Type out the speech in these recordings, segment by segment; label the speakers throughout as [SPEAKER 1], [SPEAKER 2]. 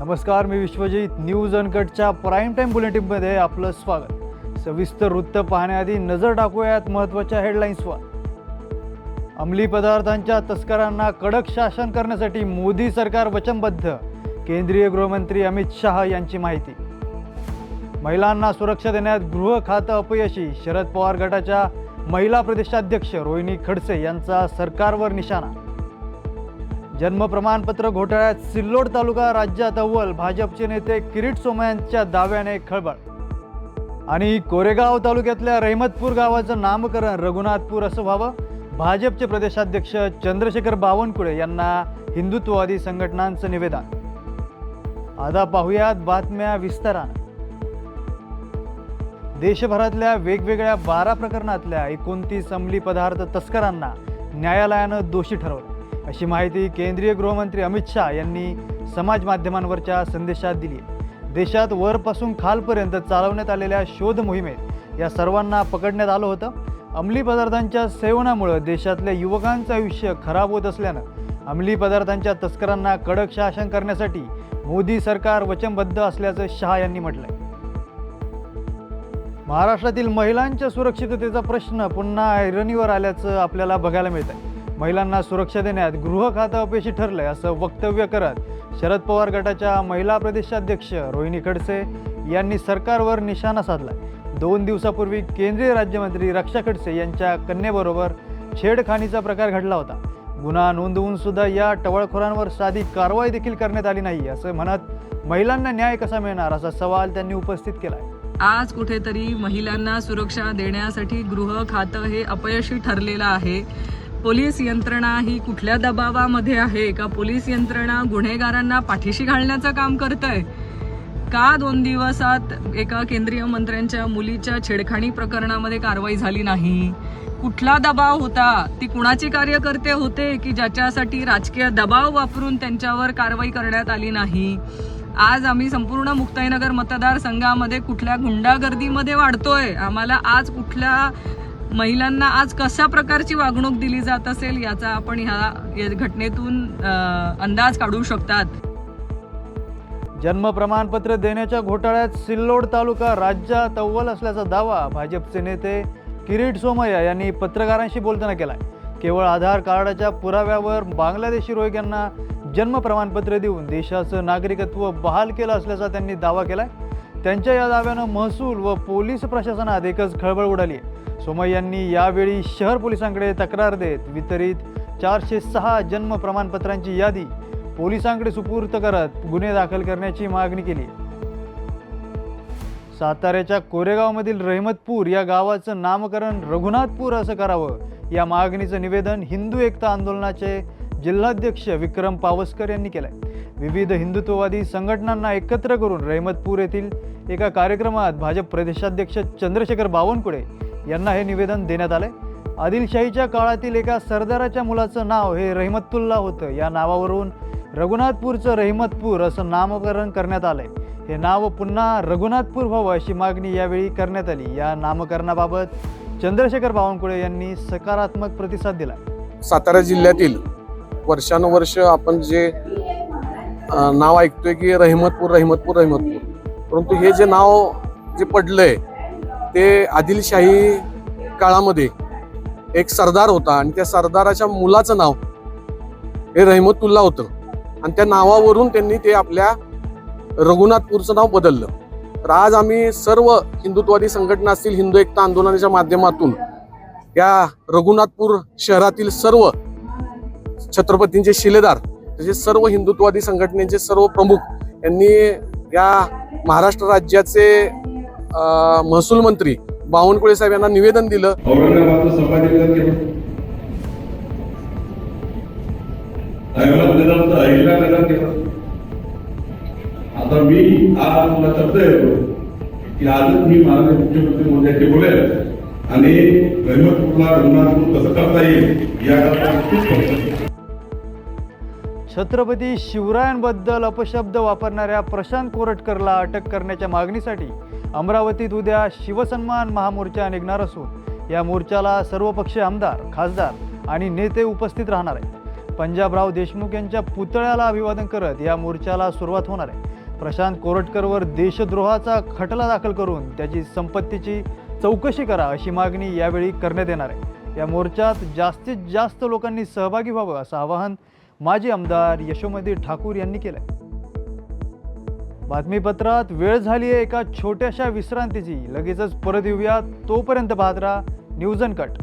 [SPEAKER 1] नमस्कार, मी Vishwajit. News अनकटच्या prime time बुलेटिनमध्ये आपलं स्वागत. सविस्तर वृत्त पाहण्याआधी नजर टाकूयात महत्त्वाच्या हेडलाईन्सवर. अंमली पदार्थांच्या तस्करांना कडक शासन करण्यासाठी मोदी सरकार वचनबद्ध, केंद्रीय गृहमंत्री अमित शाह यांची माहिती. महिलांना सुरक्षा देण्यात गृह खातं अपयशी, शरद पवार गटाच्या महिला प्रदेशाध्यक्ष रोहिणी खडसे यांचा सरकारवर निशाणा. जन्म प्रमाणपत्र घोटाळ्यात सिल्लोड तालुका राज्यात अव्वल, भाजपचे नेते किरीट सोमय्यांच्या दाव्याने खळबळ. आणि कोरेगाव तालुक्यातल्या रहिमतपूर गावाचं नामकरण रघुनाथपूर असं व्हावं, भाजपचे प्रदेशाध्यक्ष चंद्रशेखर बावनकुळे यांना हिंदुत्ववादी संघटनांचं निवेदन. आता पाहुयात बातम्या विस्तारानं. देशभरातल्या वेगवेगळ्या 12 प्रकरणातल्या 29 अंमली पदार्थ तस्करांना न्यायालयानं दोषी ठरवलं, अशी माहिती केंद्रीय गृहमंत्री अमित शाह यांनी समाज माध्यमांवरच्या संदेशात दिली आहे. देशात वरपासून खालपर्यंत चालवण्यात आलेल्या शोध मोहिमेत या सर्वांना पकडण्यात आलं होतं. अंमली पदार्थांच्या सेवनामुळे देशातल्या युवकांचं आयुष्य खराब होत असल्यानं अंमली पदार्थांच्या तस्करांना कडक शासन करण्यासाठी मोदी सरकार वचनबद्ध असल्याचं शाह यांनी म्हटलंय. महाराष्ट्रातील महिलांच्या सुरक्षिततेचा प्रश्न पुन्हा ऐरणीवर आल्याचं आपल्याला बघायला मिळत आहे. महिलांना सुरक्षा देण्यात गृह खातं अपयशी ठरलंय असं वक्तव्य करत शरद पवार गटाच्या महिला प्रदेशाध्यक्ष रोहिणी खडसे यांनी सरकारवर निशाणा साधलाय. 2 दिवसापूर्वी केंद्रीय राज्यमंत्री रक्षा खडसे यांच्या कन्येबरोबर छेडखानीचा प्रकार घडला होता. गुन्हा नोंदवून सुद्धा या टवाळखोरांवर साधी कारवाई देखील करण्यात आली नाही, असं म्हणत महिलांना न्याय कसा मिळणार असा सवाल त्यांनी उपस्थित केलाय.
[SPEAKER 2] आज कुठेतरी महिलांना सुरक्षा देण्यासाठी गृह खातं हे अपयशी ठरलेलं आहे. पोलीस यंत्रणा ही कुठल्या दबावामध्ये आहे का? पोलीस यंत्रणा गुन्हेगारांना पाठीशी घालण्याचं काम करतंय का? 2 दिवसात एका केंद्रीय मंत्र्यांच्या मुलीच्या छेडखानी प्रकरणामध्ये कारवाई झाली नाही. कुठला दबाव होता? ती कुणाचे कार्यकर्ते होते की ज्याच्यासाठी राजकीय दबाव वापरून त्यांच्यावर कारवाई करण्यात आली नाही? आज आम्ही संपूर्ण मुक्ताईनगर मतदारसंघामध्ये कुठल्या गुंडागर्दीमध्ये वाढतोय? आम्हाला आज कुठल्या महिलांना आज कशा प्रकारची वागणूक दिली जात असेल याचा आपण ह्या घटनेतून अंदाज काढू शकतात.
[SPEAKER 1] जन्म प्रमाणपत्र देण्याच्या घोटाळ्यात सिल्लोड तालुका राज्यात अव्वल असल्याचा दावा भाजपचे नेते किरीट सोमय्या यांनी पत्रकारांशी बोलताना केलाय. केवळ आधार कार्डाच्या पुराव्यावर बांगलादेशी रोहिंग्यांना जन्म प्रमाणपत्र देऊन देशाचं नागरिकत्व बहाल केलं असल्याचा त्यांनी दावा केलाय. त्यांच्या या दाव्यानं महसूल व पोलीस प्रशासनात एकच खळबळ उडाली आहे. सोमय्यांनी यावेळी शहर पोलिसांकडे तक्रार देत वितरित 406 जन्म प्रमाणपत्रांची यादी पोलिसांकडे सुपूर्द करत गुन्हे दाखल करण्याची मागणी केली. साताऱ्याच्या कोरेगावमधील रहिमतपूर या गावाचं नामकरण रघुनाथपूर असं करावं, या मागणीचं निवेदन हिंदू एकता आंदोलनाचे जिल्हाध्यक्ष विक्रम पावसकर यांनी केलंय. विविध हिंदुत्ववादी संघटनांना एकत्र करून रहिमतपूर येथील एका कार्यक्रमात भाजप प्रदेशाध्यक्ष चंद्रशेखर बावनकुळे यांना हे निवेदन देण्यात आलंय. आदिलशाहीच्या काळातील एका सरदाराच्या मुलाचं नाव हे रहिमतुल्ला होतं. या नावावरून रघुनाथपूरचं रहिमतपूर असं नामकरण करण्यात आलंय. हे नाव पुन्हा रघुनाथपूर व्हावं अशी मागणी यावेळी करण्यात आली. या नामकरणाबाबत चंद्रशेखर बावनकुळे यांनी सकारात्मक प्रतिसाद दिला.
[SPEAKER 3] सातारा जिल्ह्यातील वर्षानुवर्ष आपण जे नाव ऐकतोय की रहिमतपूर रहिमतपूर रहिमतपूर, परंतु हे जे नाव जे पडलंय ते आदिलशाही काळामध्ये एक सरदार होता आणि त्या सरदाराच्या मुलाचं नाव हे रहिमतुल्ला होतं आणि त्या नावावरून त्यांनी ते आपल्या रघुनाथपूरचं नाव बदललं. तर आज आम्ही सर्व हिंदुत्ववादी संघटना असतील, हिंदू एकता आंदोलनाच्या माध्यमातून या रघुनाथपूर शहरातील सर्व छत्रपतींचे शिलेदार, तसे सर्व हिंदुत्ववादी संघटनेचे सर्व प्रमुख यांनी या महाराष्ट्र राज्याचे महसूल मंत्री बावनकुळे साहेब यांना निवेदन दिलं.
[SPEAKER 4] औरंगाबादचं संपादकीकरण केलं, अहिल्यानगर केलं. आता मी आज तुला शब्द येतो की आजच मी माननीय मुख्यमंत्री महोदयाशी बोलेल आणि रहिमतपूरला रघुनाथपूर कसं करता येईल याकरता.
[SPEAKER 1] छत्रपती शिवरायांबद्दल अपशब्द वापरणाऱ्या प्रशांत कोरटकरला अटक करण्याच्या मागणीसाठी अमरावतीत उद्या शिवसन्मान महामोर्चा निघणार असून या मोर्चाला सर्वपक्षीय आमदार, खासदार आणि नेते उपस्थित राहणार आहेत. पंजाबराव देशमुख यांच्या पुतळ्याला अभिवादन करत या मोर्चाला सुरुवात होणार आहे. प्रशांत कोरटकरवर देशद्रोहाचा खटला दाखल करून त्याची संपत्तीची चौकशी करा अशी मागणी यावेळी करण्यात येणार आहे। या मोर्चात जास्तीत जास्त लोकांनी सहभागी व्हावं असं आवाहन माजी आमदार यशोमती ठाकूर यांनी केलंय। बातमीपत्रात वेळ झाली आहे एका छोट्याशा विश्रांतीची, लगेचच परत येऊयात, तोपर्यंत पाहत राहा न्यूज अनकट।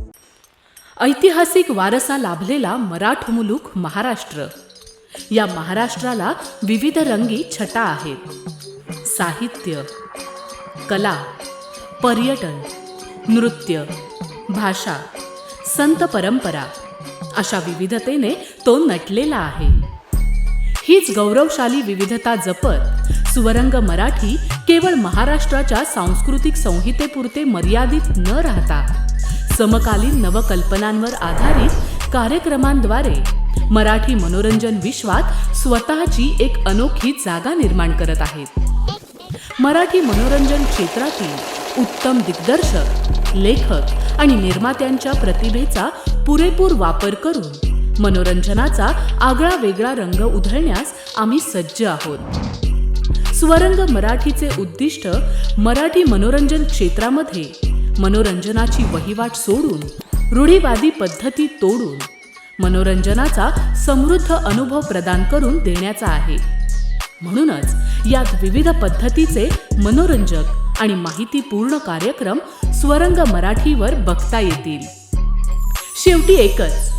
[SPEAKER 5] ऐतिहासिक वारसा लाभलेला मराठ मुलूक महाराष्ट्र। या महाराष्ट्राला विविध रंगी छटा आहेत। साहित्य, कला, पर्यटन, नृत्य, भाषा, संत परंपरा अशा विविधतेने तो नटलेला आहे। हीच गौरवशाली विविधता जपत सुवरंग मराठी केवळ महाराष्ट्राच्या सांस्कृतिक संहितेपुरते मर्यादित न राहता समकालीन नवकल्पनांवर आधारित कार्यक्रमांद्वारे मराठी मनोरंजन विश्वात स्वतःची एक अनोखी जागा निर्माण करत आहेत। मराठी मनोरंजन क्षेत्रातील उत्तम दिग्दर्शक, लेखक आणि निर्मात्यांच्या प्रतिभेचा पुरेपूर वापर करून मनोरंजनाचा आगळा वेगळा रंग उधळण्यास आम्ही सज्ज आहोत। स्वरंग मराठीचे उद्दिष्ट मराठी मनोरंजन क्षेत्रामध्ये मनोरंजनाची वहिवाट सोडून, रूढीवादी पद्धती तोडून मनोरंजनाचा समृद्ध अनुभव प्रदान करून देण्याचा आहे। म्हणूनच यात विविध पद्धतीचे मनोरंजक आणि माहितीपूर्ण कार्यक्रम स्वरंग मराठीवर बघता येतील। शेवटी एकच,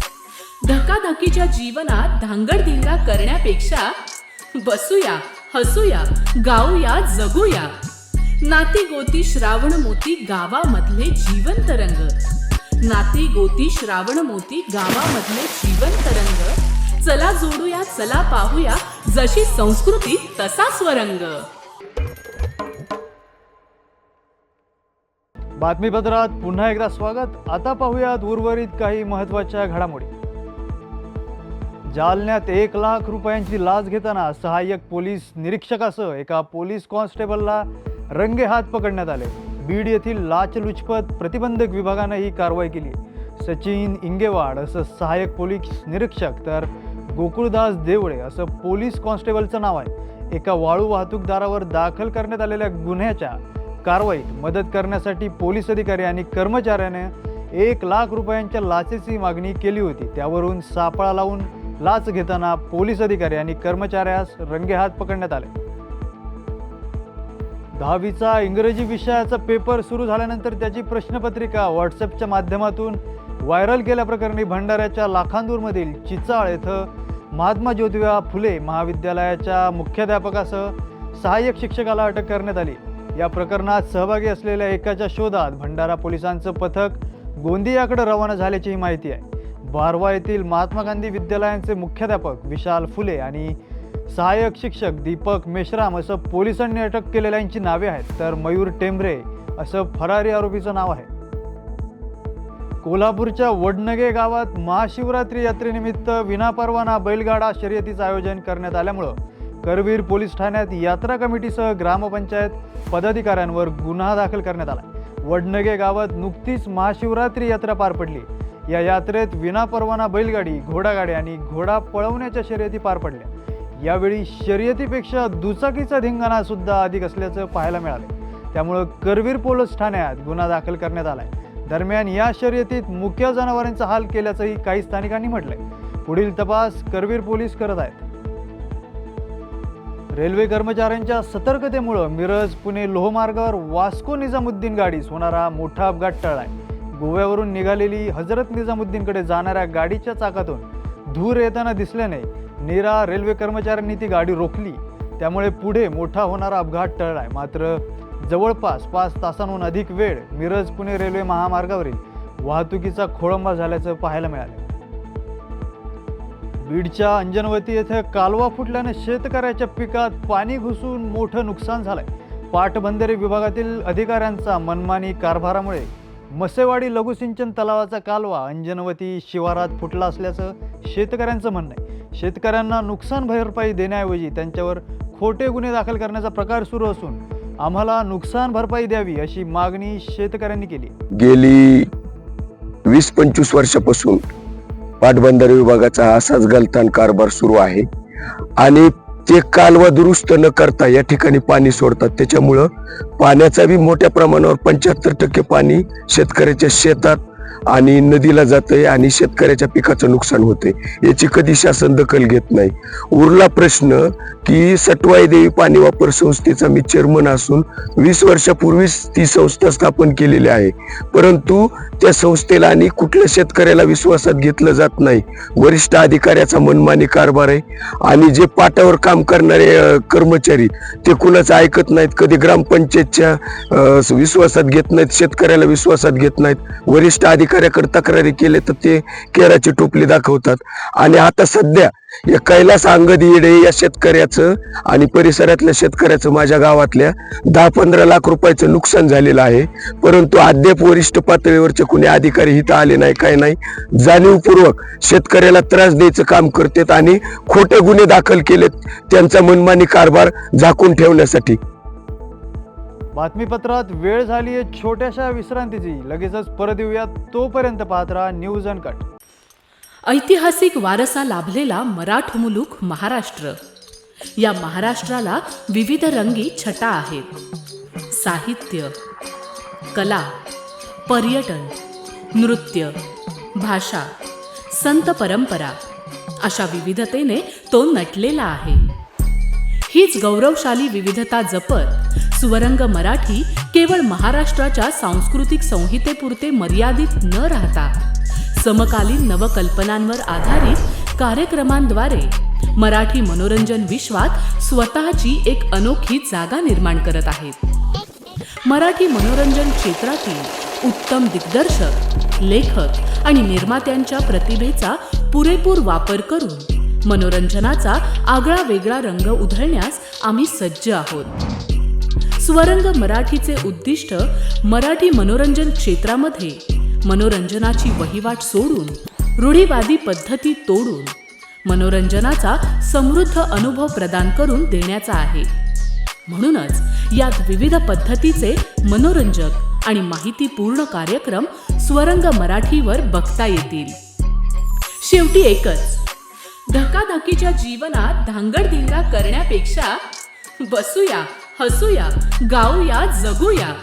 [SPEAKER 5] धकाधकीच्या जीवनात धांगडधिंगा करण्यापेक्षा बसूया, हसूया, गाऊया, जगूया। नाती गोती श्रावण मोती गावामधले जीवंत रंग, नाती गोती श्रावण मोती गावामधले जीवंत रंग। चला जोडूया, चला पाहूया, जशी संस्कृती तसा स्वरंग।
[SPEAKER 1] बातमीपत्रात पुन्हा एकदा स्वागत। आता पाहूयात उर्वरित काही महत्त्वाच्या घडामोडी। जालन्यात 1 लाख रुपयांची लाच घेताना सहाय्यक पोलीस निरीक्षकासह एका पोलीस कॉन्स्टेबलला रंगेहात पकडण्यात आले। बीड येथील लाचलुचपत प्रतिबंधक विभागाने ही कारवाई केली। सचिन इंगेवाड असं सहाय्यक पोलीस निरीक्षक तर गोकुळदास देवळे असं पोलीस कॉन्स्टेबलचं नाव आहे। एका वाळू वाहतूकदारावर दाखल करण्यात आलेल्या गुन्ह्याच्या कारवाईत मदत करण्यासाठी पोलीस अधिकारी आणि कर्मचाऱ्याने 1 लाख रुपयांच्या लाचेची मागणी केली होती। त्यावरून सापळा लावून लाच घेताना पोलीस अधिकारी आणि कर्मचाऱ्यास रंगेहात पकडण्यात आले। 10वीचा इंग्रजी विषयाचा पेपर सुरू झाल्यानंतर त्याची प्रश्नपत्रिका व्हॉट्सअपच्या माध्यमातून व्हायरल केल्याप्रकरणी भंडाऱ्याच्या लाखांदूरमधील चिचाळ येथे महात्मा ज्योतिबा फुले महाविद्यालयाच्या मुख्याध्यापकासह सहाय्यक शिक्षकाला अटक करण्यात आली। या प्रकरणात सहभागी असलेल्या एकाच्या शोधात भंडारा पोलिसांचं पथक गोंदियाकडे रवाना झाल्याची माहिती आहे। बारवा येथील महात्मा गांधी विद्यालयांचे मुख्याध्यापक विशाल फुले आणि सहाय्यक शिक्षक दीपक मेश्राम असं पोलिसांनी अटक केलेल्यांची नावे आहेत, तर मयूर टेंभरे असं फरारी आरोपीचं नाव आहे। कोल्हापूरच्या वडनगे गावात महाशिवरात्री यात्रेनिमित्त विनापरवाना बैलगाडा शर्यतीचं आयोजन करण्यात आल्यामुळं करवीर पोलीस ठाण्यात यात्रा कमिटीसह ग्रामपंचायत पदाधिकाऱ्यांवर गुन्हा दाखल करण्यात आला। वडनगे गावात नुकतीच महाशिवरात्री यात्रा पार पडली। या यात्रेत विनापरवाना बैलगाडी, घोडागाडी आणि घोडा पळवण्याच्या शर्यती पार पडल्या। यावेळी शर्यतीपेक्षा दुचाकीचा धिंगाणा सुद्धा अधिक असल्याचं पाहायला मिळाले। त्यामुळे करवीर पोलीस ठाण्यात गुन्हा दाखल करण्यात आलाय। दरम्यान या शर्यतीत मुक्या जनावरांचा हाल केल्याचंही काही स्थानिकांनी म्हटलंय। पुढील तपास करवीर पोलीस करत आहेत। रेल्वे कर्मचाऱ्यांच्या सतर्कतेमुळे मिरज पुणे लोहमार्गावर वास्को निजामुद्दीन गाडीस होणारा मोठा अपघात टळलाय। गोव्यावरून निघालेली हजरत निजामुद्दीनकडे जाणाऱ्या गाडीच्या चाकातून धूर येताना दिसल्याने नीरा रेल्वे कर्मचाऱ्यांनी ती गाडी रोखली। त्यामुळे पुढे मोठा होणारा अपघात टळलाय। मात्र जवळपास 5 तासांहून अधिक वेळ मिरज पुणे रेल्वे महामार्गावरील वाहतुकीचा खोळंबा झाल्याचं पाहायला मिळालं। बीडच्या अंजनवती येथे कालवा फुटल्याने शेतकऱ्याच्या पिकात पाणी घुसून मोठं नुकसान झालंय। पाटबंधारे विभागातील अधिकाऱ्यांचा मनमानी कारभारामुळे मसेवाडी लघुसिंचन तलावाचा कालवा अंजनवती शिवारात फुटला असल्याचं शेतकऱ्यांचं म्हणणं आहे। शेतकऱ्यांना नुकसान भरपाई देण्याऐवजी त्यांच्यावर खोटे गुन्हे दाखल करण्याचा प्रकार सुरू असून आम्हाला नुकसान भरपाई द्यावी अशी मागणी शेतकऱ्यांनी केली।
[SPEAKER 6] गेली 20-25 वर्षापासून पाटबंधारे विभागाचा असाच गलतान कारभार सुरू आहे आणि ते कालवा दुरुस्त न करता या ठिकाणी पाणी सोडतात. त्याच्यामुळं पाण्याचा बी मोठ्या प्रमाणावर 75% पाणी शेतकऱ्याच्या शेतात आणि नदीला जातंय आणि शेतकऱ्याच्या पिकाचं नुकसान होते. याची कधी शासन दखल घेत नाही. उरला प्रश्न की सटवाई देवी पाणी वापर संस्थेचा मी चेअरमन असून 20 वर्षापूर्वीच ती संस्था स्थापन केलेली आहे, परंतु त्या संस्थेला आणि कुठल्या शेतकऱ्याला विश्वासात घेतलं जात नाही. वरिष्ठ अधिकाऱ्याचा मनमानी कारभार आहे आणि जे पाटावर काम करणारे कर्मचारी ते कुणाचं ऐकत नाहीत. कधी ग्रामपंचायतच्या विश्वासात घेत नाहीत, शेतकऱ्याला विश्वासात घेत नाहीत. वरिष्ठ अधिकाऱ्याकडे तक्रारी केले तर ते केराची टोपली दाखवतात. आणि आता सध्या या कैलास अंगदी येडे या शेतकऱ्याचं आणि परिसरातल्या शेतकऱ्याचं माझ्या गावातल्या 10-15 लाख रुपयाचं नुकसान झालेलं आहे, परंतु अद्याप वरिष्ठ पातळीवरचे कुणी अधिकारी इथं आले नाही, काय नाही. जाणीवपूर्वक शेतकऱ्याला त्रास द्यायचं काम करतात आणि खोटे गुन्हे दाखल केलेत त्यांचा मनमानी कारभार झाकून ठेवण्यासाठी.
[SPEAKER 1] बातमीपत्रात वेळ झाली आहे छोट्याशा विश्रांतीची. लगेचच परत येऊयात. तोपर्यंत पाहत राहा न्यूज अनकट.
[SPEAKER 5] ऐतिहासिक वारसा लाभलेला मराठ मुलूक महाराष्ट्र. या महाराष्ट्राला विविध रंगी छटा आहेत. साहित्य, कला, पर्यटन, नृत्य, भाषा, संत परंपरा अशा विविधतेने तो नटलेला आहे. हीच गौरवशाली विविधता जपत स्वरंग मराठी केवळ महाराष्ट्राच्या सांस्कृतिक संहितेपुरते मर्यादित न राहता समकालीन नवकल्पनांवर आधारित कार्यक्रमांद्वारे मराठी मनोरंजन विश्वात स्वतःची एक अनोखी जागा निर्माण करत आहेत. मराठी मनोरंजन क्षेत्रातील उत्तम दिग्दर्शक, लेखक आणि निर्मात्यांच्या प्रतिभेचा पुरेपूर वापर करून मनोरंजनाचा आगळा वेगळा रंग उधळण्यास आम्ही सज्ज आहोत. स्वरंग मराठीचे उद्दिष्ट मराठी मनोरंजन क्षेत्रामध्ये मनोरंजनाची वहिवाट सोडून, रूढीवादी पद्धती तोडून मनोरंजनाचा समृद्ध अनुभव प्रदान करून देण्याचा आहे. म्हणूनच यात विविध पद्धतीचे मनोरंजक आणि माहितीपूर्ण कार्यक्रम स्वरंग मराठीवर बघता येतील. शेवटी एकच, धकाधकीच्या जीवनात धांगडधिंगा करण्यापेक्षा बसूया, हसूया, गाऊया, जगूया.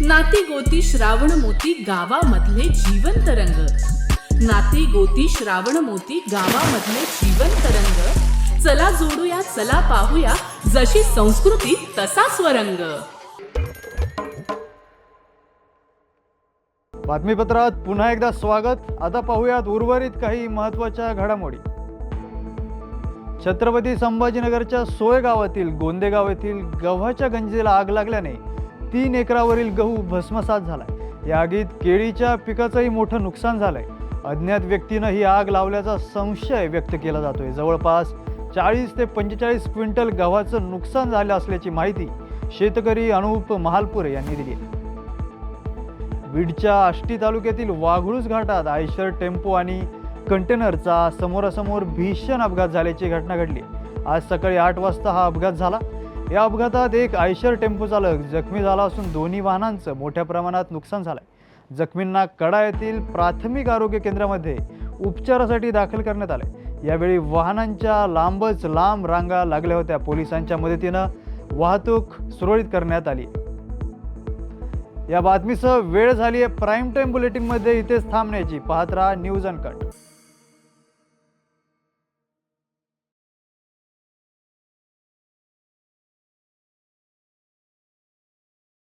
[SPEAKER 5] नाती गोती श्रावण मोती गावामधले जिवंत रंग. नाती गोती श्रावण मोती गावामधले जिवंत रंग. चला जोडूया, चला पाहूया, जशी संस्कृती तसा स्वरंग.
[SPEAKER 1] बातमीपत्रात पुन्हा एकदा स्वागत. आता पाहूयात उर्वरित काही महत्त्वाच्या घडामोडी. छत्रपती संभाजीनगरच्या सोय गावातील गोंदेगाव येथील गव्हाच्या गंजीला आग लागल्याने 3 एकरावरील गहू भस्मसात झालाय. या आगीत केळीच्या पिकाचंही मोठं नुकसान झालंय. अज्ञात व्यक्तीनं ही आग लावल्याचा संशय व्यक्त केला जातोय. जवळपास 40 ते 45 क्विंटल गव्हाचं नुकसान झालं असल्याची माहिती शेतकरी अनुप महालपुरे यांनी दिली. बीडच्या आष्टी तालुक्यातील वाघळूस घाटात आयशर टेम्पो आणि कंटेनरचा समोरासमोर भीषण अपघात झाल्याची घटना घडली. आज सकाळी 8 वाजता हा अपघात झाला. या अपघातात एक आयशर टेम्पो चालक जखमी झाला असून दोन्ही वाहनांचं मोठ्या प्रमाणात नुकसान झालंय. जखमींना कडा येथील प्राथमिक आरोग्य केंद्रामध्ये उपचारासाठी दाखल करण्यात आले. यावेळी वाहनांच्या लांबच लांब रांगा लागल्या होत्या. पोलिसांच्या मदतीनं वाहतूक सुरळीत करण्यात आली. या बातमीसह वेळ झाली आहे प्राईम टाईम बुलेटिनमध्ये इथेच थांबण्याची. पाहत राहा न्यूज अनकट.